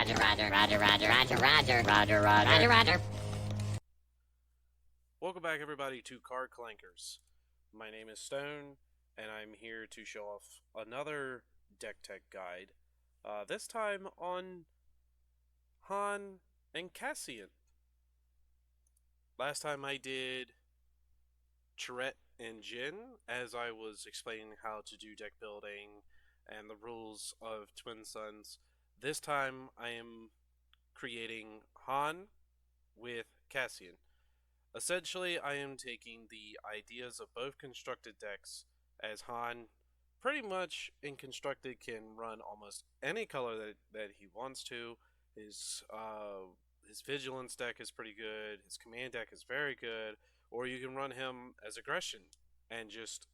Roger. Welcome back, everybody, to Card Clankers. My name is Stone, and I'm here to show off another deck tech guide. This time on Han and Cassian. Last time I did Chirette and Jin, as I was explaining how to do deck building and the rules of Twin Suns. This time I am creating Han with Cassian. Essentially, I am taking the ideas of both constructed decks, as Han pretty much in constructed can run almost any color that he wants to. His vigilance deck is pretty good, his command deck is very good, or you can run him as aggression and just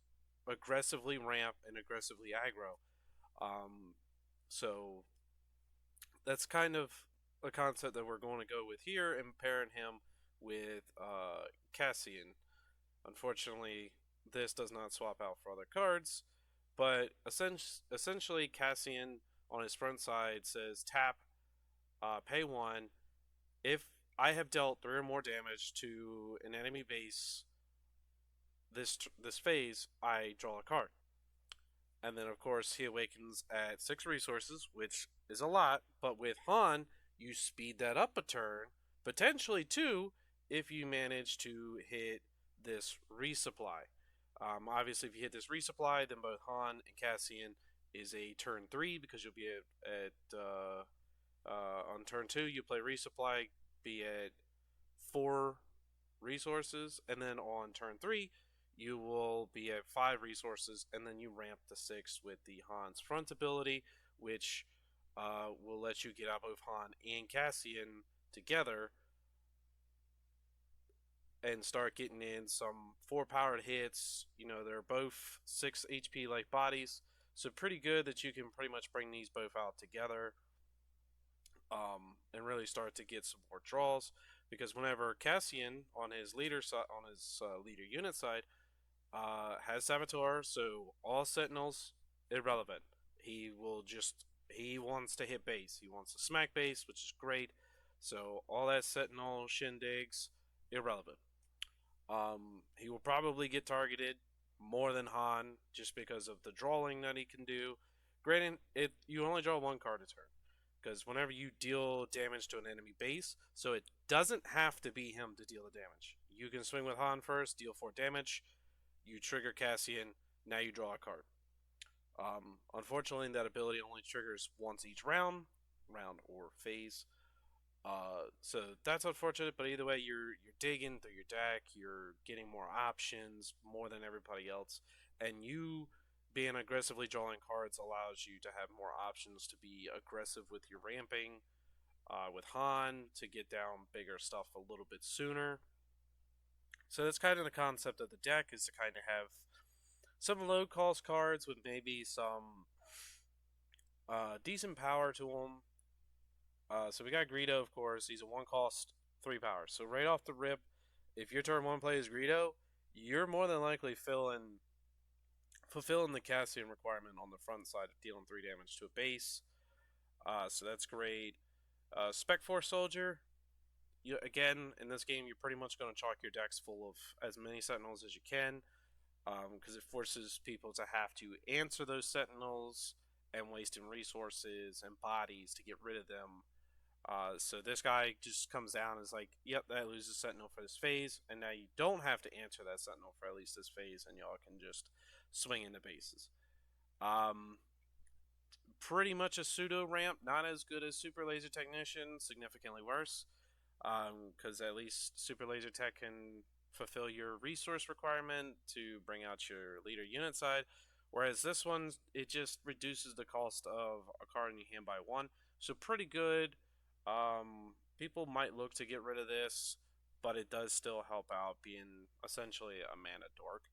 aggressively ramp and aggressively aggro. So that's kind of a concept that we're going to go with here and pairing him with Cassian. Unfortunately, this does not swap out for other cards, but essentially Cassian on his front side says tap, pay 1. If I have dealt 3 or more damage to an enemy base this phase, I draw a card. And then, of course, he awakens at 6 resources, which is a lot, but with Han, you speed that up a turn, potentially 2, if you manage to hit this resupply. Obviously, if you hit this resupply, then both Han and Cassian is a turn 3, because you'll be on turn 2, you play resupply, be at 4 resources, and then on turn 3, you will be at 5 resources, and then you ramp to 6 with the Han's front ability, which will let you get out both Han and Cassian together and start getting in some 4-powered hits. You know, they're both 6 HP like bodies, so pretty good that you can pretty much bring these both out together and really start to get some more draws. Because whenever Cassian on his leader leader unit side has Saboteur, so all Sentinels irrelevant. He wants to hit base. He wants to smack base, which is great. So all that Sentinel shindigs irrelevant. He will probably get targeted more than Han just because of the drawing that he can do. Granted, you only draw 1 card a turn, because whenever you deal damage to an enemy base, so it doesn't have to be him to deal the damage. You can swing with Han first, deal 4 damage, you trigger Cassian, now you draw a card. Unfortunately, that ability only triggers once each round or phase. So that's unfortunate, but either way, you're digging through your deck, you're getting more options, more than everybody else, and you being aggressively drawing cards allows you to have more options to be aggressive with your ramping, with Han to get down bigger stuff a little bit sooner. So that's kind of the concept of the deck, is to kind of have some low cost cards with maybe some decent power to them. So we got Greedo, of course. He's a 1 cost, 3 power. So right off the rip, if your turn 1 plays Greedo, you're more than likely fulfilling the Cassian requirement on the front side of dealing 3 damage to a base. So that's great. Spec Force Soldier. Again, in this game, you're pretty much going to chalk your decks full of as many Sentinels as you can, because it forces people to have to answer those Sentinels and wasting resources and bodies to get rid of them. So this guy just comes down and is like, yep, that loses Sentinel for this phase, and now you don't have to answer that Sentinel for at least this phase, and y'all can just swing into bases. Pretty much a pseudo ramp, not as good as Super Laser Technician, significantly worse, because at least Super Laser Tech can fulfill your resource requirement to bring out your leader unit side, whereas this one, it just reduces the cost of a card in your hand by 1, so pretty good. People might look to get rid of this, but it does still help out, being essentially a mana dork,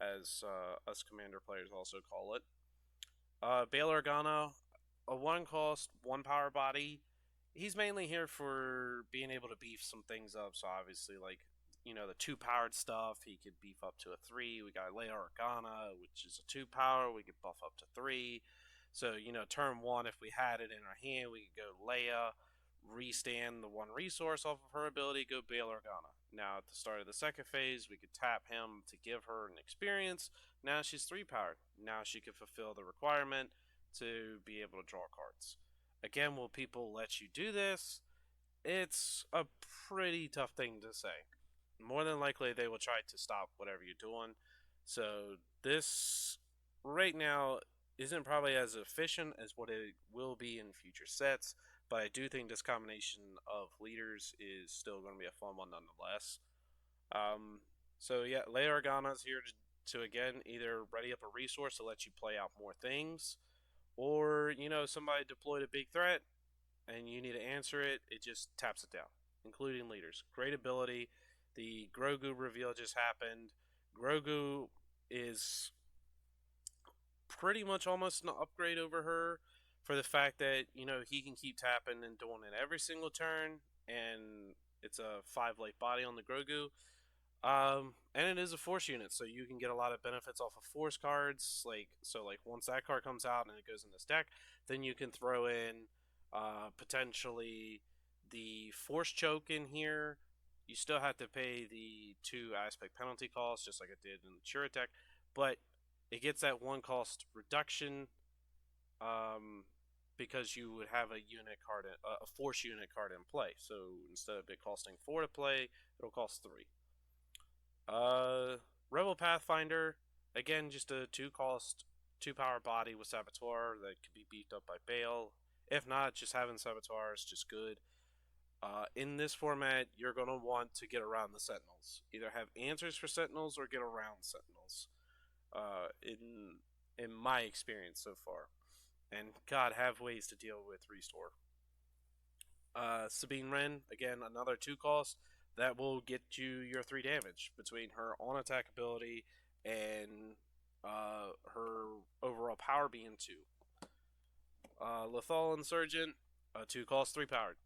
as us commander players also call it. Bail Organa, a 1 cost, 1 power body. He's mainly here for being able to beef some things up, so obviously, like, you know, the 2 powered stuff, he could beef up to a 3. We got Leia Organa, which is a 2 power, we could buff up to 3. So, turn one, if we had it in our hand, we could go Leia, restand the one resource off of her ability, go Bail Organa. Now, at the start of the second phase, we could tap him to give her an experience. Now she's 3 powered. Now she can fulfill the requirement to be able to draw cards. Again, will people let you do this? It's a pretty tough thing to say. More than likely, they will try to stop whatever you're doing. So, this right now isn't probably as efficient as what it will be in future sets, but I do think this combination of leaders is still going to be a fun one nonetheless. Um, so yeah, Leia Organa is here to again either ready up a resource to let you play out more things, or somebody deployed a big threat and you need to answer it. It just taps it down, including leaders. Great ability. The Grogu reveal just happened. Grogu is pretty much almost an upgrade over her for the fact that he can keep tapping and doing it every single turn, and it's a 5 life body on the Grogu. And it is a force unit, so you can get a lot of benefits off of force cards. Like once that card comes out and it goes in this deck, then you can throw in potentially the force choke in here. You still have to pay the 2 aspect penalty costs, just like it did in the Chura deck, but it gets that 1 cost reduction because you would have a unit card, a force unit card in play. So instead of it costing 4 to play, it'll cost 3. Rebel Pathfinder, again, just a 2 cost, 2 power body with Saboteur that could be beefed up by Bale. If not, just having Saboteur is just good. In this format, you're going to want to get around the Sentinels. Either have answers for Sentinels or get around Sentinels. In my experience so far. And God, have ways to deal with Restore. Sabine Wren, again, another 2 cost that will get you your 3 damage between her on attack ability and her overall power being 2. Lethal Insurgent, 2 cost, 3 powered.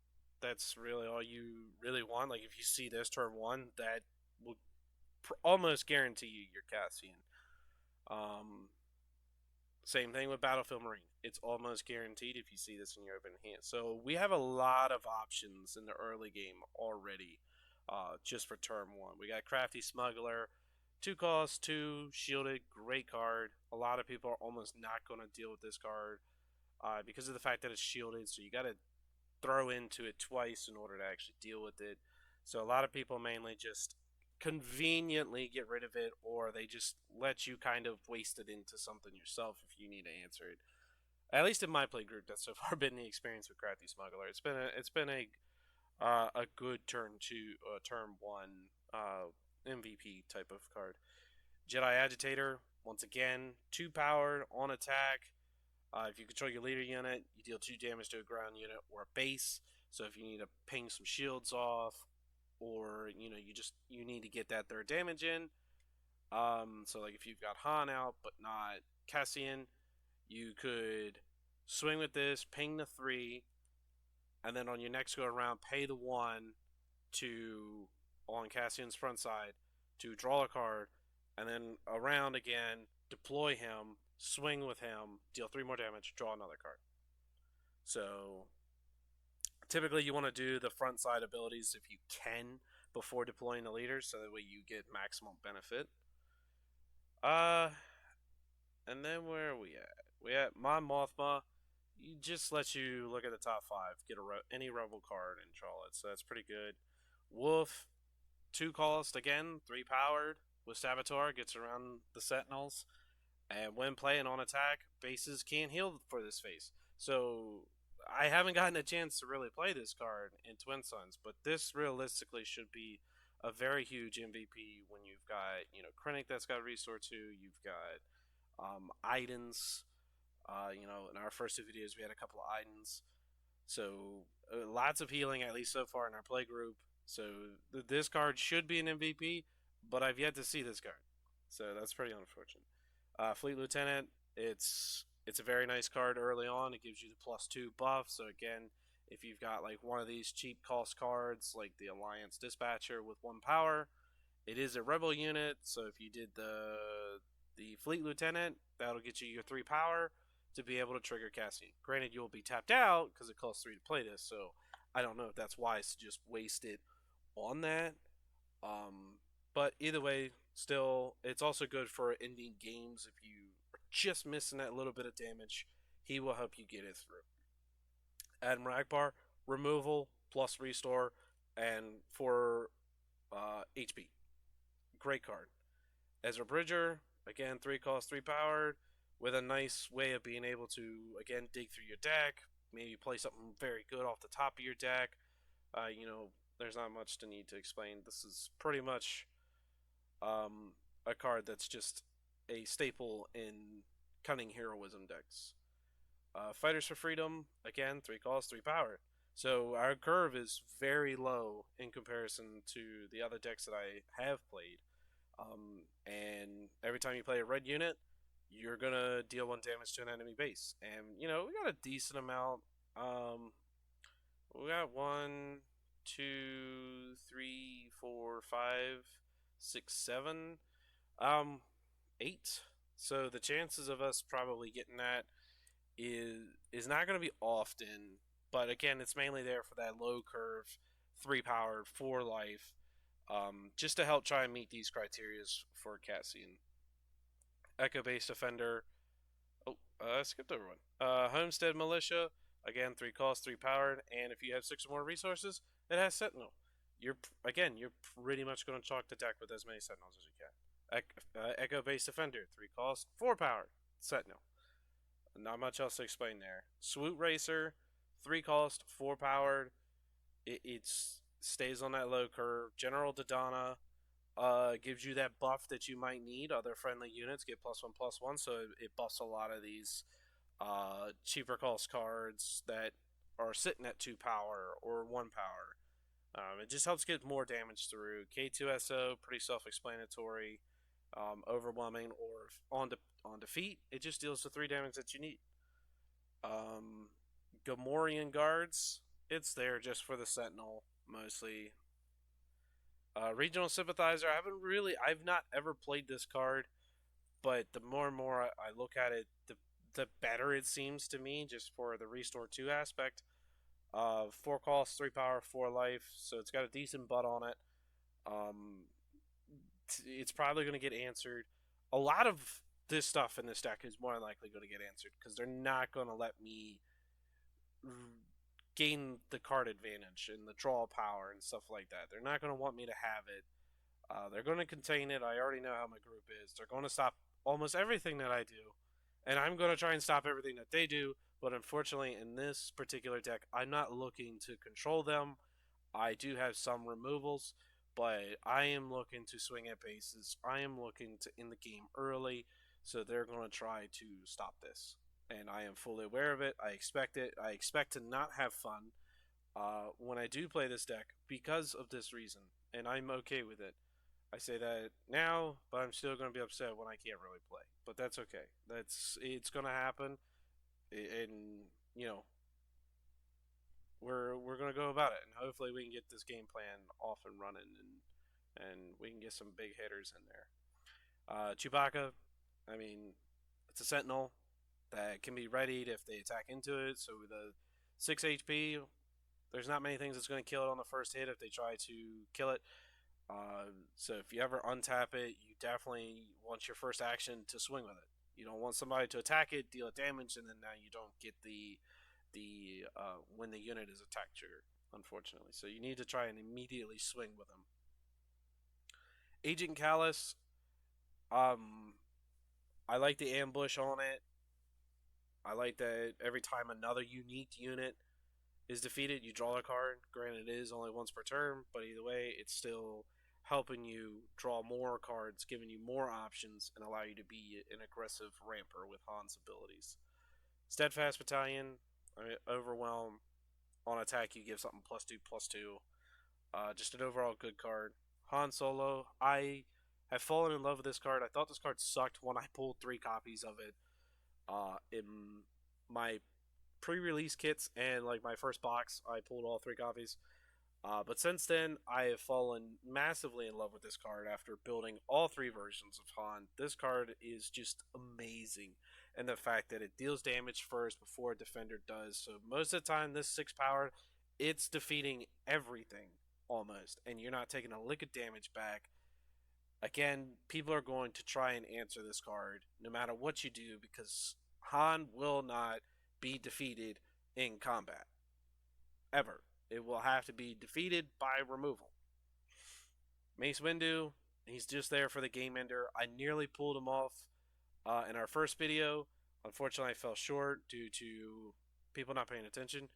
That's really all you really want. Like, if you see this turn 1, that will almost guarantee you your Cassian. Same thing with Battlefield Marine. It's almost guaranteed if you see this in your open hand. So we have a lot of options in the early game already, just for turn 1. We got Crafty Smuggler, 2 cost, 2 shielded, great card. A lot of people are almost not going to deal with this card because of the fact that it's shielded. So you got to throw into it twice in order to actually deal with it. So a lot of people mainly just conveniently get rid of it, or they just let you kind of waste it into something yourself if you need to answer it. At least in my play group, that's so far been the experience with Crafty Smuggler. It's been a good turn 1 MVP type of card. Jedi Agitator, once again, 2 power on attack. If you control your leader unit, you deal 2 damage to a ground unit or a base. So if you need to ping some shields off, or you need to get that 3rd damage in. So like if you've got Han out but not Cassian, you could swing with this, ping the 3, and then on your next go around, pay the 1 to on Cassian's front side to draw a card, and then around again, deploy him, swing with him, deal 3 more damage, draw another card. So typically you want to do the front side abilities if you can before deploying the leaders, so that way you get maximum benefit. And then where are we at? We at Mon Mothma. He just lets you look at the top 5, get any rebel card and draw it, so that's pretty good. Wolf, 2 cost again, 3 powered with Saboteur, gets around the Sentinels, and when playing on attack, bases can't heal for this phase. So I haven't gotten a chance to really play this card in Twin Suns, but this realistically should be a very huge MVP when you've got, Krennic that's got Restore 2, you've got Idens. In our first 2 videos, we had a couple of Idens. So lots of healing, at least so far in our play group. So this card should be an MVP, but I've yet to see this card. So that's pretty unfortunate. Fleet Lieutenant, it's a very nice card early on. It gives you the +2 buff. So again, if you've got like one of these cheap cost cards, like the Alliance Dispatcher with 1 power, it is a rebel unit. So if you did the Fleet Lieutenant, that'll get you your 3 power. to be able to trigger Cassian. Granted, you will be tapped out because it costs 3 to play this, so I don't know if that's wise to just waste it on that. Um, but either way, still, it's also good for ending games if you are just missing that little bit of damage. He will help you get it through. Admiral Akbar, removal plus restore, and for HP. Great card. Ezra Bridger, again, 3 cost, 3 powered, with a nice way of being able to, again, dig through your deck, maybe play something very good off the top of your deck. There's not much to need to explain. This is pretty much a card that's just a staple in Cunning Heroism decks. Fighters for Freedom, again, 3 cost, 3 powered. So our curve is very low in comparison to the other decks that I have played. And every time you play a red unit, you're gonna deal 1 damage to an enemy base. And we got a decent amount. We got 1, 2, 3, 4, 5, 6, 7, 8. So the chances of us probably getting that is not going to be often, but again, it's mainly there for that low curve, 3 powered, 4 life, just to help try and meet these criterias for Cassian. Echo based defender. Oh, I skipped over one. Homestead militia. Again, 3 cost, 3 powered, and if you have 6 or more resources, it has Sentinel. You're pretty much going to chalk the deck with as many Sentinels as you can. Echo based defender. 3 cost, 4 powered, Sentinel. Not much else to explain there. Swoop Racer, 3 cost, 4 powered. It stays on that low curve. General Dodonna gives you that buff that you might need. Other friendly units get +1/+1, so it buffs a lot of these cheaper cost cards that are sitting at 2 power or 1 power. It just helps get more damage through. K2SO, pretty self-explanatory. Overwhelming, or on defeat, it just deals the 3 damage that you need. Gamorrean Guards, it's there just for the Sentinel mostly. Regional Sympathizer, I've not ever played this card, but the more and more I look at it, the better it seems to me, just for the Restore 2 aspect. 4 cost, 3 power, 4 life, so it's got a decent butt on it. It's probably going to get answered. A lot of this stuff in this deck is more than likely going to get answered because they're not going to let me gain the card advantage and the draw power and stuff like that. They're not going to want me to have it. They're going to contain it. I already know how my group is. They're going to stop almost everything that I do, and I'm going to try and stop everything that they do. But unfortunately, in this particular deck, I'm not looking to control them. I do have some removals, but I am looking to swing at bases. I am looking to end the game early, so they're going to try to stop this. And I am fully aware of it. I expect it. I expect to not have fun when I do play this deck because of this reason, and I'm okay with it. I say that now, but I'm still going to be upset when I can't really play. But that's okay. It's going to happen, and we're gonna go about it, and hopefully we can get this game plan off and running, and we can get some big hitters in there. Chewbacca, I mean, it's a Sentinel that can be readied if they attack into it. So with a 6 HP, there's not many things that's going to kill it on the first hit if they try to kill it. So if you ever untap it, you definitely want your first action to swing with it. You don't want somebody to attack it, deal it damage, and then now you don't get the when the unit is attack triggered, unfortunately. So you need to try and immediately swing with them. Agent Callus, I like the ambush on it. I like that every time another unique unit is defeated, you draw a card. Granted, it is only once per turn, but either way, it's still helping you draw more cards, giving you more options, and allow you to be an aggressive ramper with Han's abilities. Steadfast Battalion, Overwhelm. On attack, you give something +2/+2. Just an overall good card. Han Solo, I have fallen in love with this card. I thought this card sucked when I pulled 3 copies of it in my pre-release kits, and like my first box, I pulled all 3 copies. But since then, I have fallen massively in love with this card after building all 3 versions of Han. This card is just amazing. and the fact that it deals damage first before a defender does. So most of the time, this 6 power, it's defeating everything almost, and you're not taking a lick of damage back. Again, people are going to try and answer this card no matter what you do because Han will not be defeated in combat. Ever. It will have to be defeated by removal. Mace Windu, he's just there for the game ender. I nearly pulled him off in our first video. Unfortunately, I fell short due to people not paying attention.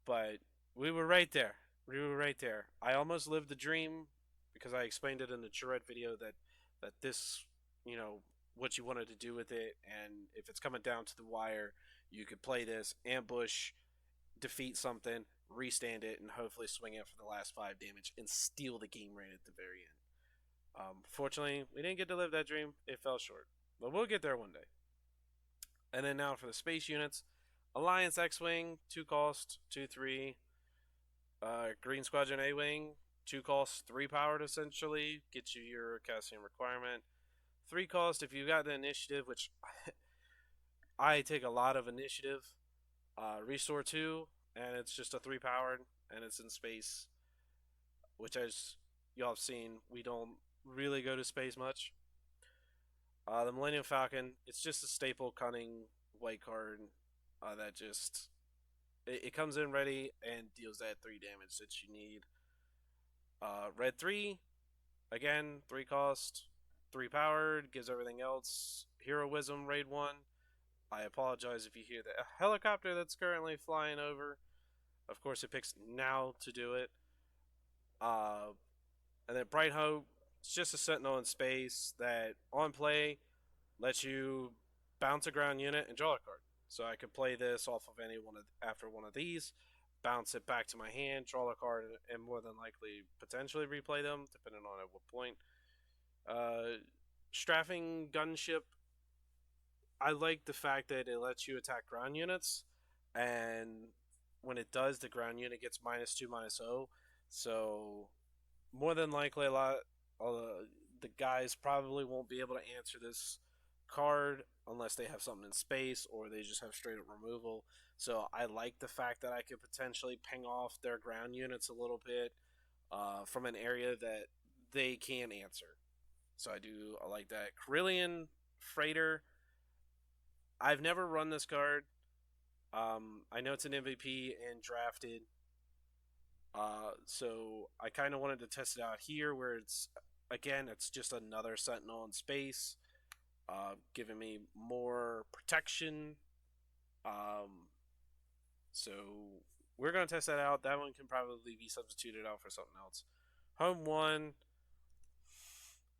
But we were right there. We were right there. I almost lived the dream because I explained it in the Tourette video that this, what you wanted to do with it, and if it's coming down to the wire, you could play this, ambush, defeat something, restand it, and hopefully swing it for the last 5 damage and steal the game right at the very end. Fortunately, we didn't get to live that dream. It fell short. But we'll get there one day. And then now for the space units. Alliance X-Wing, 2 cost, 2/3. Green Squadron A-Wing, 2 cost, 3 powered essentially. Gets you your Cassian requirement. 3 cost if you got the initiative, which I take a lot of initiative. Restore 2, and it's just a 3 powered, and it's in space. Which, as y'all have seen, we don't really go to space much. The Millennium Falcon, it's just a staple cunning white card that just it comes in ready and deals that 3 damage that you need. Red 3, again, 3 cost, 3 powered, gives everything else. Heroism, Raid 1. I apologize if you hear the helicopter that's currently flying over. Of course, it picks now to do it. And then Bright Hope, it's just a Sentinel in space that on play lets you bounce a ground unit and draw a card. So I could play this off of after one of these, bounce it back to my hand, draw a card, and more than likely potentially replay them, depending on at what point. Strafing Gunship, I like the fact that it lets you attack ground units, and when it does, the ground unit gets -2/-0. So more than likely, the guys probably won't be able to answer this card unless they have something in space or they just have straight up removal. So I like the fact that I could potentially ping off their ground units a little bit from an area that they can answer. So I like that. Carillion Freighter, I've never run this card. I know it's an MVP and drafted. So I kind of wanted to test it out here where it's just another Sentinel in space, giving me more protection. So we're going to test that out. That one can probably be substituted out for something else. Home 1.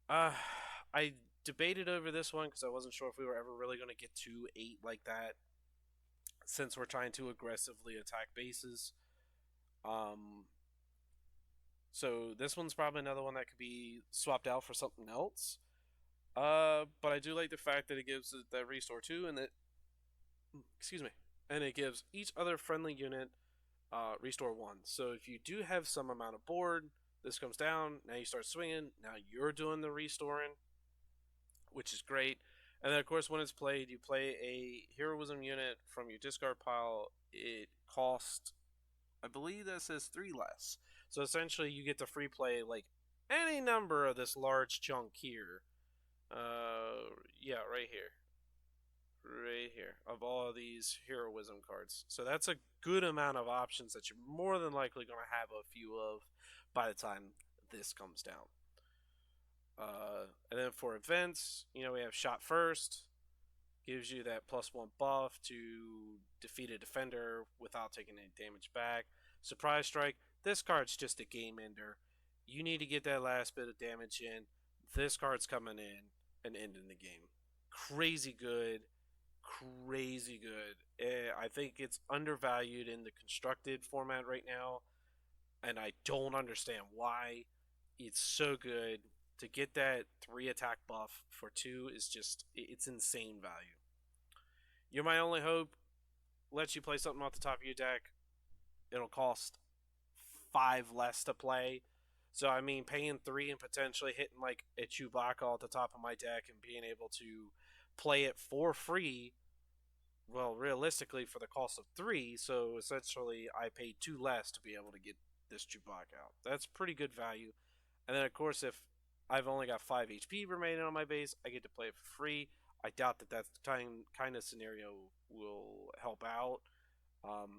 I debated over this one because I wasn't sure if we were ever really going to get to 8 like that, since we're trying to aggressively attack bases. So this one's probably another one that could be swapped out for something else. But I do like the fact that it gives it that restore 2 and and it gives each other friendly unit restore 1. So if you do have some amount of board, this comes down, now you start swinging, now you're doing the restoring, which is great. And then of course when it's played, you play a heroism unit from your discard pile. It costs, I believe that says 3 less. So essentially you get to free play like any number of this large chunk here. Yeah, right here. Right here. Of all of these heroism cards. So that's a good amount of options that you're more than likely going to have a few of by the time this comes down. And then for events, we have Shot First. Gives you that +1 buff to defeat a defender without taking any damage back. Surprise Strike. This card's just a game ender. You need to get that last bit of damage in. This card's coming in and ending the game. Crazy good. Crazy good. I think it's undervalued in the constructed format right now, and I don't understand why. It's so good. To get that 3 attack buff for 2 is just, it's insane value. You're My Only Hope lets you play something off the top of your deck. It'll cost 5 less to play. So I mean, paying 3 and potentially hitting like a Chewbacca at the top of my deck and being able to play it for free well, realistically for the cost of 3, so essentially I paid 2 less to be able to get this Chewbacca out. That's pretty good value. And then, of course, if I've only got 5 HP remaining on my base, I get to play it for free. I doubt that that kind of scenario will help out.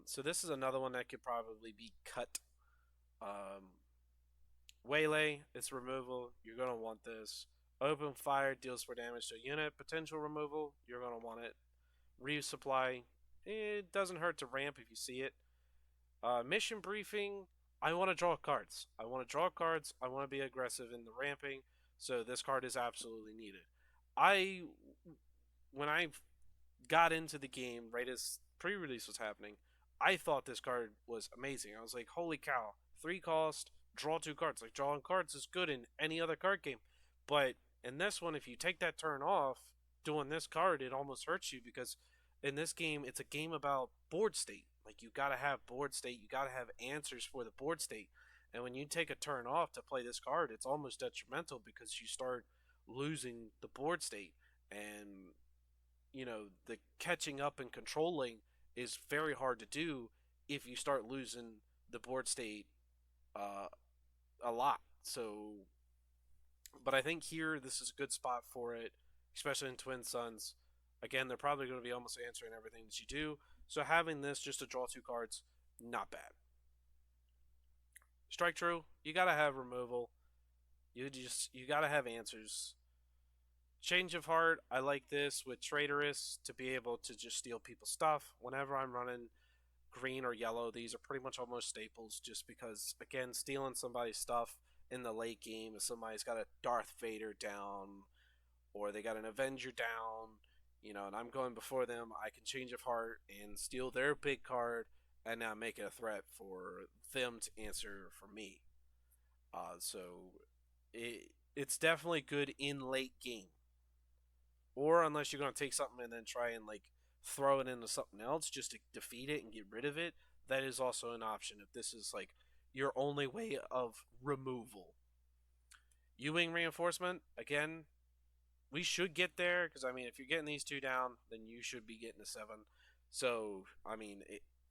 So this is another one that could probably be cut. Um, Waylay, it's removal. You're going to want this. Open fire deals 4 damage to a unit. Potential removal, you're going to want it. Resupply, it doesn't hurt to ramp if you see it. Mission briefing, I want to draw cards. I want to draw cards. I want to be aggressive in the ramping. So this card is absolutely needed. I when I got into the game right as pre-release was happening, I thought this card was amazing. I was like, holy cow, 3 cost, draw 2 cards. Like drawing cards is good in any other card game, but in this one, if you take that turn off, doing this card, it almost hurts you because in this game, it's a game about board state. Like you gotta have board state, you gotta have answers for the board state. And when you take a turn off to play this card, it's almost detrimental because you start losing the board state. And the catching up and controlling is very hard to do if you start losing the board state uh, a lot. So, but I think here this is a good spot for it, especially in Twin Suns. Again, they're probably going to be almost answering everything that you do. So having this just to draw 2 cards, not bad. Strike True, you gotta have removal. You gotta have answers. Change of Heart, I like this with Traitorous to be able to just steal people's stuff. Whenever I'm running green or yellow, these are pretty much almost staples just because, again, stealing somebody's stuff in the late game if somebody's got a Darth Vader down or they got an Avenger down, and I'm going before them, I can Change of Heart and steal their big card and now make it a threat for them to answer for me. So it's definitely good in late game. Or unless you're going to take something and then try and like throw it into something else just to defeat it and get rid of it, that is also an option if this is like your only way of removal. U-Wing Reinforcement, again, we should get there because, I mean, if you're getting these 2 down, then you should be getting a 7. So, I mean,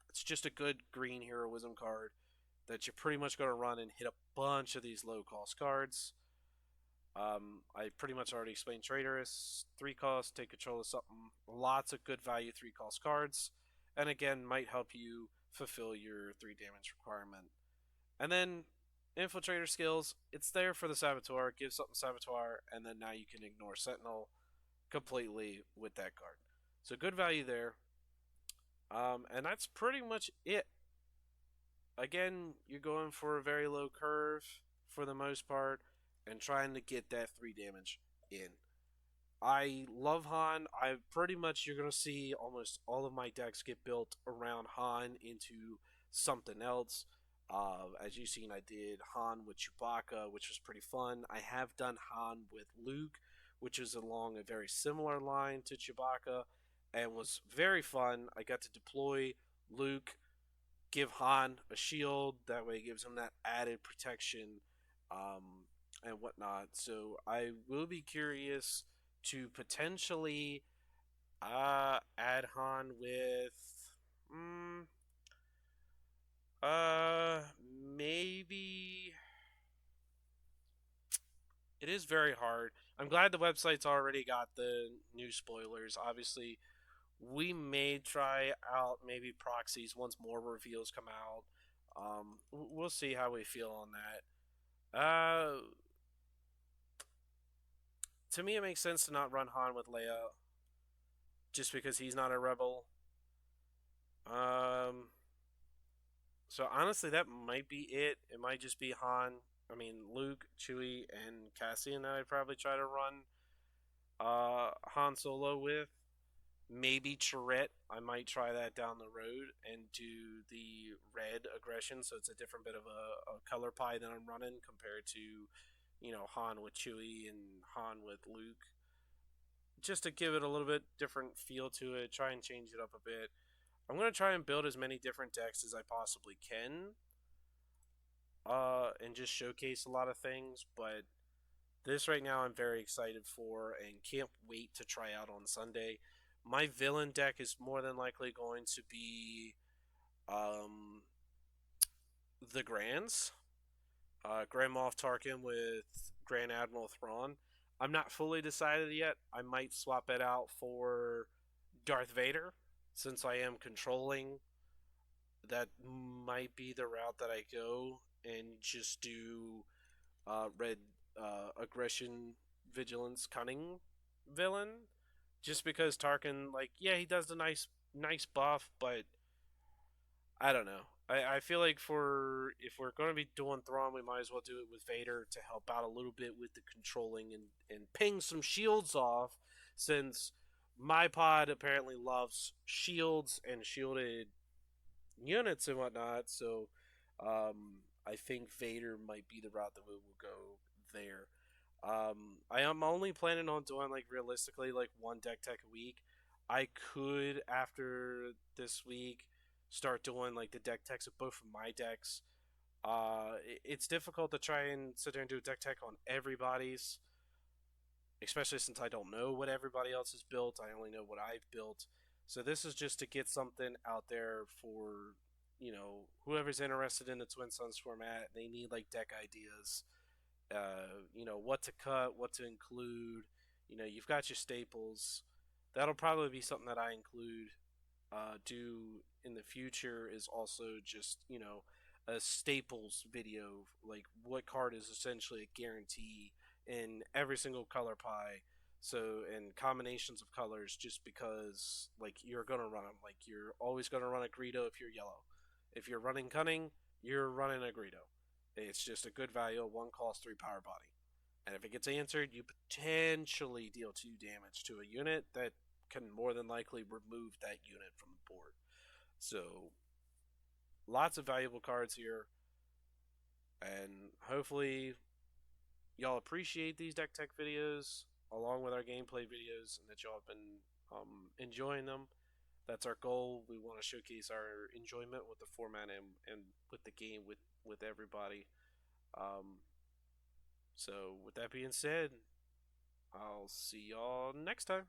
it's just a good green heroism card that you're pretty much going to run and hit a bunch of these low cost cards. I pretty much already explained Traitorous. 3 cost, take control of something. Lots of good value 3 cost cards. And again, might help you fulfill your 3 damage requirement. And then Infiltrator skills, it's there for the Saboteur. Give something Saboteur, and then now you can ignore Sentinel completely with that card. So good value there. And that's pretty much it. Again, you're going for a very low curve for the most part and trying to get that 3 damage in. I love Han. I pretty much, you're going to see almost all of my decks get built around Han into something else. As you've seen, I did Han with Chewbacca, which was pretty fun. I have done Han with Luke, which is along a very similar line to Chewbacca and was very fun. I got to deploy Luke, give Han a shield, that way it gives him that added protection and whatnot. So I will be curious to potentially add Han with maybe it is very hard. I'm glad the website's already got the new spoilers. Obviously, we may try out maybe proxies once more reveals come out. We'll see how we feel on that. To me, it makes sense to not run Han with Leia, just because he's not a rebel. So honestly, that might be it. It might just be Luke, Chewie, and Cassian that I'd probably try to run Han Solo with. Maybe Chirrut. I might try that down the road and do the red aggression, so it's a different bit of a color pie that I'm running compared to, Han with Chewie and Han with Luke. Just to give it a little bit different feel to it, try and change it up a bit. I'm going to try and build as many different decks as I possibly can, and just showcase a lot of things, but this right now I'm very excited for and can't wait to try out on Sunday. my villain deck is more than likely going to be um, the Grands, Grand Moff Tarkin with Grand Admiral Thrawn. I'm not fully decided yet. I might swap it out for Darth Vader since I am controlling. That might be the route that I go and just do red aggression, vigilance, cunning villain. Just because Tarkin, like, yeah, he does the nice buff, but I don't know. I feel like for if we're going to be doing Thrawn, we might as well do it with Vader to help out a little bit with the controlling and ping some shields off, since my pod apparently loves shields and shielded units and whatnot. So I think Vader might be the route that we will go there. I am only planning on doing like realistically like one deck tech a week. I could after this week start doing like the deck techs of both of my decks. It's difficult to try and sit there and do a deck tech on everybody's, especially since I don't know what everybody else has built. I only know what I've built. So this is just to get something out there for, whoever's interested in the Twin Suns format. They need like deck ideas, what to cut, what to include. You've got your staples. That'll probably be something that I include, do in the future, is also just, a staples video, like what card is essentially a guarantee in every single color pie. So, in combinations of colors, just because, like, you're gonna run them. Like, you're always gonna run a Greedo if you're yellow. If you're running Cunning, you're running a Greedo. It's just a good value. One cost, three power body. And if it gets answered, you potentially deal 2 damage to a unit that can more than likely remove that unit from the board. So, lots of valuable cards here. And hopefully, y'all appreciate these deck tech videos along with our gameplay videos, and that y'all have been enjoying them. That's our goal. We want to showcase our enjoyment with the format and with the game with everybody. Um, so with that being said, I'll see y'all next time.